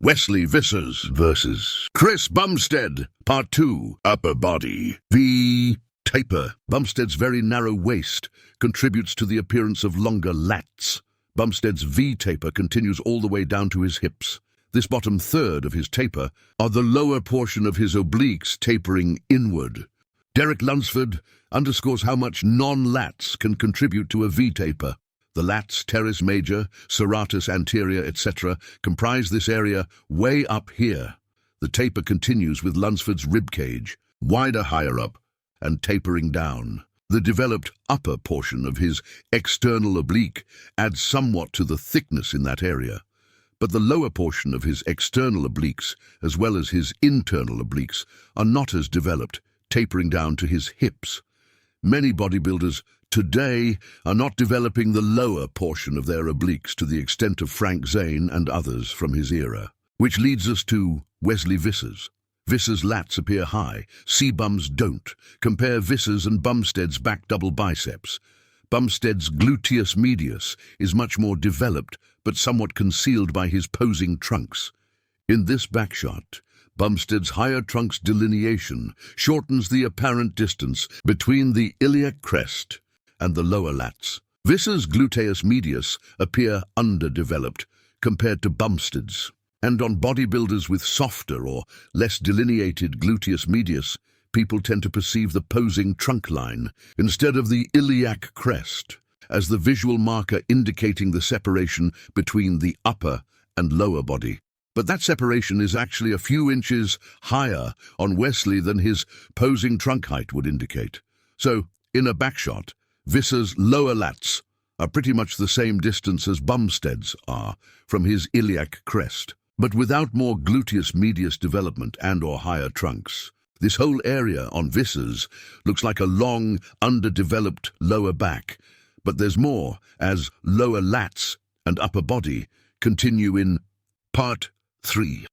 Wesley Vissers versus Chris Bumstead. Part 2. Upper body. V. Taper. Bumstead's very narrow waist contributes to the appearance of longer lats. Bumstead's V taper continues all the way down to his hips. This bottom third of his taper are the lower portion of his obliques tapering inward. Derek Lunsford underscores how much non-lats can contribute to a V taper. The lats, teres major, serratus anterior, etc. comprise this area way up here. The taper continues with Lunsford's ribcage, wider higher up, and tapering down. The developed upper portion of his external oblique adds somewhat to the thickness in that area. But the lower portion of his external obliques, as well as his internal obliques, are not as developed, tapering down to his hips. Many bodybuilders today are not developing the lower portion of their obliques to the extent of Frank Zane and others from his era. Which leads us to Wesley Vissers. Vissers' lats appear high, C-Bum's don't. Compare Vissers and Bumstead's back double biceps. Bumstead's gluteus medius is much more developed, but somewhat concealed by his posing trunks. In this back shot, Bumstead's higher trunk's delineation shortens the apparent distance between the iliac crest and the lower lats. Vissers' gluteus medius appear underdeveloped compared to Bumstead's, and on bodybuilders with softer or less delineated gluteus medius, people tend to perceive the posing trunk line instead of the iliac crest as the visual marker indicating the separation between the upper and lower body. But that separation is actually a few inches higher on Wesley than his posing trunk height would indicate. So, in a backshot, Vissers' lower lats are pretty much the same distance as Bumstead's are from his iliac crest, but without more gluteus medius development and/or higher trunks. This whole area on Vissers looks like a long, underdeveloped lower back, but there's more as lower lats and upper body continue in Part 3.